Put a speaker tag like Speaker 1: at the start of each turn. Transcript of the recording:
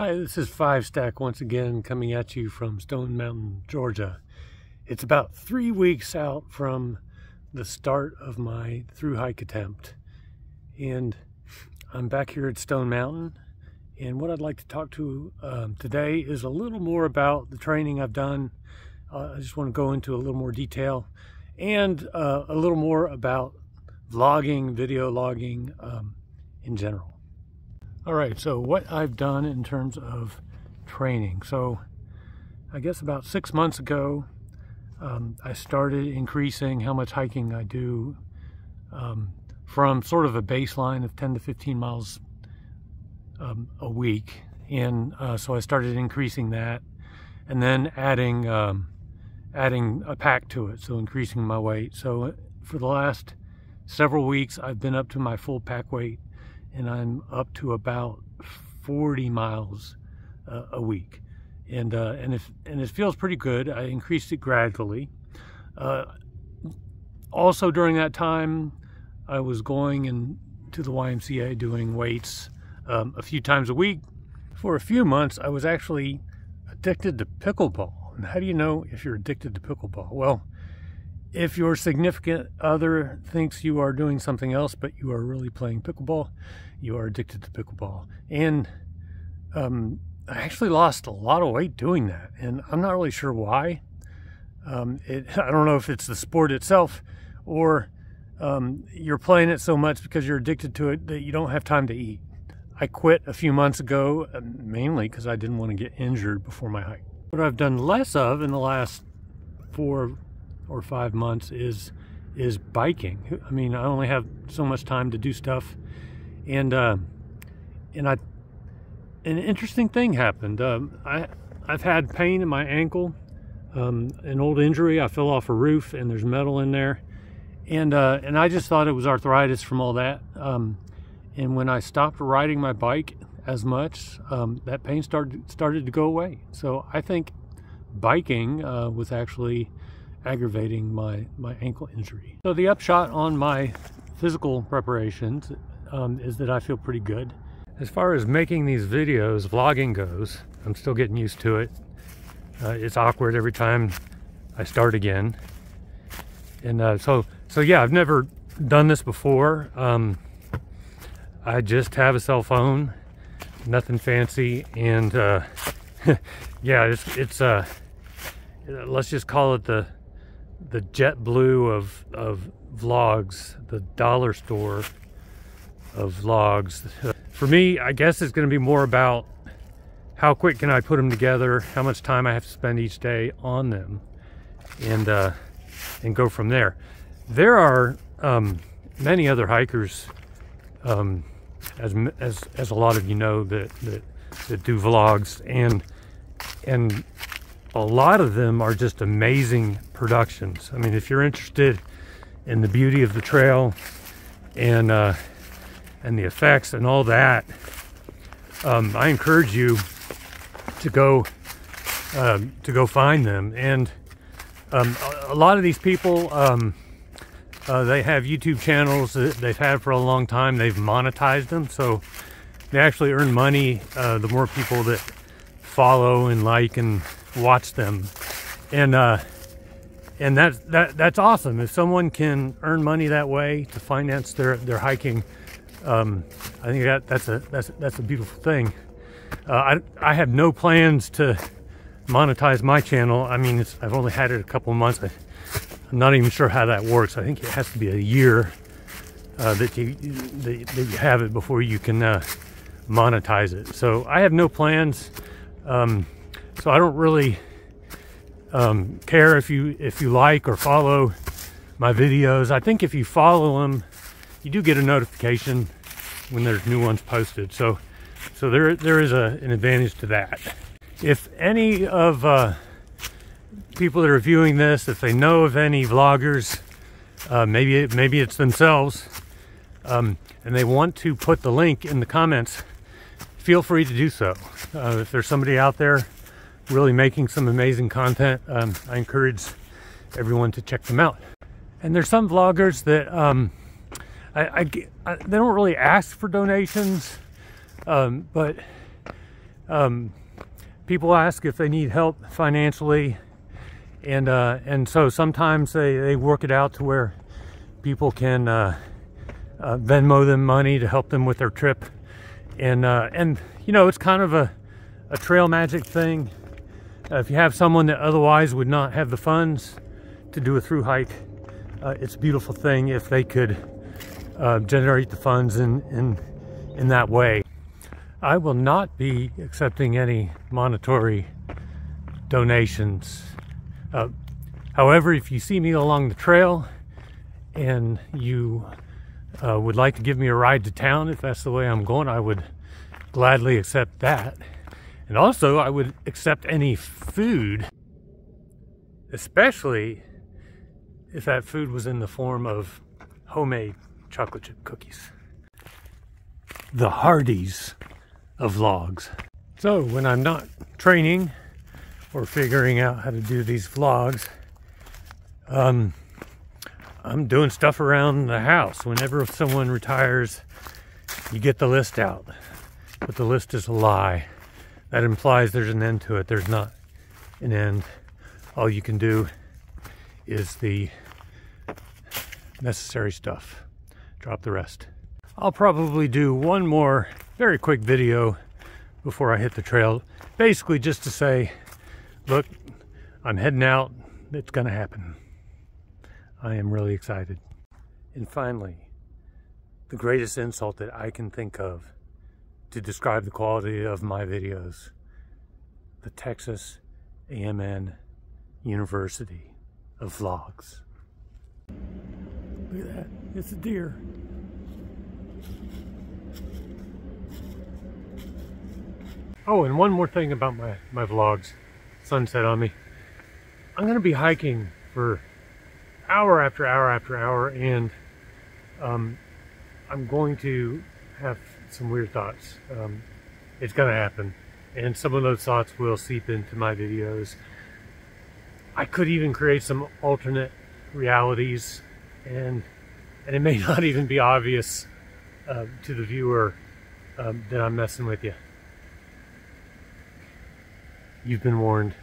Speaker 1: Hi, this is Five Stack once again, coming at you from Stone Mountain, Georgia. It's about 3 weeks out from the start of my through hike attempt, and I'm back here at Stone Mountain. And what I'd like to talk to today is a little more about the training I've done. I just want to go into a little more detail and a little more about vlogging, video logging in general. All right, so what I've done in terms of training. So I guess about 6 months ago, I started increasing how much hiking I do from sort of a baseline of 10 to 15 miles a week. And so I started increasing that and then adding a pack to it, so increasing my weight. So for the last several weeks, I've been up to my full pack weight, and I'm up to about 40 miles a week, and it feels pretty good. I increased it gradually. Also during that time, I was going into the YMCA doing weights a few times a week. For a few months, I was actually addicted to pickleball. And how do you know if you're addicted to pickleball? Well, if your significant other thinks you are doing something else, but you are really playing pickleball, you are addicted to pickleball. And I actually lost a lot of weight doing that, and I'm not really sure why. I don't know if it's the sport itself, or you're playing it so much because you're addicted to it that you don't have time to eat. I quit a few months ago, mainly because I didn't want to get injured before my hike. What I've done less of in the last 4 or 5 months is biking. I mean, I only have so much time to do stuff, and an interesting thing happened. I've had pain in my ankle, an old injury. I fell off a roof and there's metal in there, and I just thought it was arthritis from all that. And when I stopped riding my bike as much, that pain started to go away. So I think biking was actually aggravating my ankle injury. So the upshot on my physical preparations is that I feel pretty good. As far as making these videos, vlogging goes, I'm still getting used to it. It's awkward every time I start again. And so yeah, I've never done this before. I just have a cell phone, nothing fancy, and yeah, it's let's just call it the JetBlue of vlogs, the dollar store of vlogs. For me, I guess it's going to be more about how quick can I put them together, how much time I have to spend each day on them, and go from there. There are many other hikers, as a lot of you know, that do vlogs, and a lot of them are just amazing productions. I mean, if you're interested in the beauty of the trail and the effects and all that, I encourage you to go find them. And a lot of these people, they have YouTube channels that they've had for a long time. They've monetized them, so they actually earn money the more people that follow and like and watch them. And that's awesome. If someone can earn money that way to finance their hiking, I think that's a beautiful thing. I have no plans to monetize my channel. I mean, I've only had it a couple of months. I'm not even sure how that works. I think it has to be a year that you have it before you can monetize it. So I have no plans. So I don't really care if you like or follow my videos. I think if you follow them, you do get a notification when there's new ones posted. So there is an advantage to that. If any of people that are viewing this, if they know of any vloggers, maybe it's themselves, and they want to put the link in the comments, feel free to do so. If there's somebody out there really making some amazing content, I encourage everyone to check them out. And there's some vloggers that they don't really ask for donations, but People ask if they need help financially, and so sometimes they work it out to where people can Venmo them money to help them with their trip, and you know, it's kind of a trail magic thing. If you have someone that otherwise would not have the funds to do a through hike, it's a beautiful thing if they could generate the funds in that way. I will not be accepting any monetary donations. However, if you see me along the trail and you would like to give me a ride to town, if that's the way I'm going, I would gladly accept that. And also, I would accept any food, especially if that food was in the form of homemade chocolate chip cookies. The Hardee's of vlogs. So when I'm not training or figuring out how to do these vlogs, I'm doing stuff around the house. Whenever someone retires, you get the list out, but the list is a lie. That implies there's an end to it. There's not an end. All you can do is the necessary stuff. Drop the rest. I'll probably do one more very quick video before I hit the trail. Basically just to say, look, I'm heading out. It's gonna happen. I am really excited. And finally, the greatest insult that I can think of to describe the quality of my videos: the Texas A&M University of Vlogs. Look at that, it's a deer. Oh, and one more thing about my vlogs. Sunset on me. I'm gonna be hiking for hour after hour after hour, and I'm going to have some weird thoughts. It's gonna happen, and some of those thoughts will seep into my videos. I could even create some alternate realities, and it may not even be obvious to the viewer that I'm messing with you. You've been warned.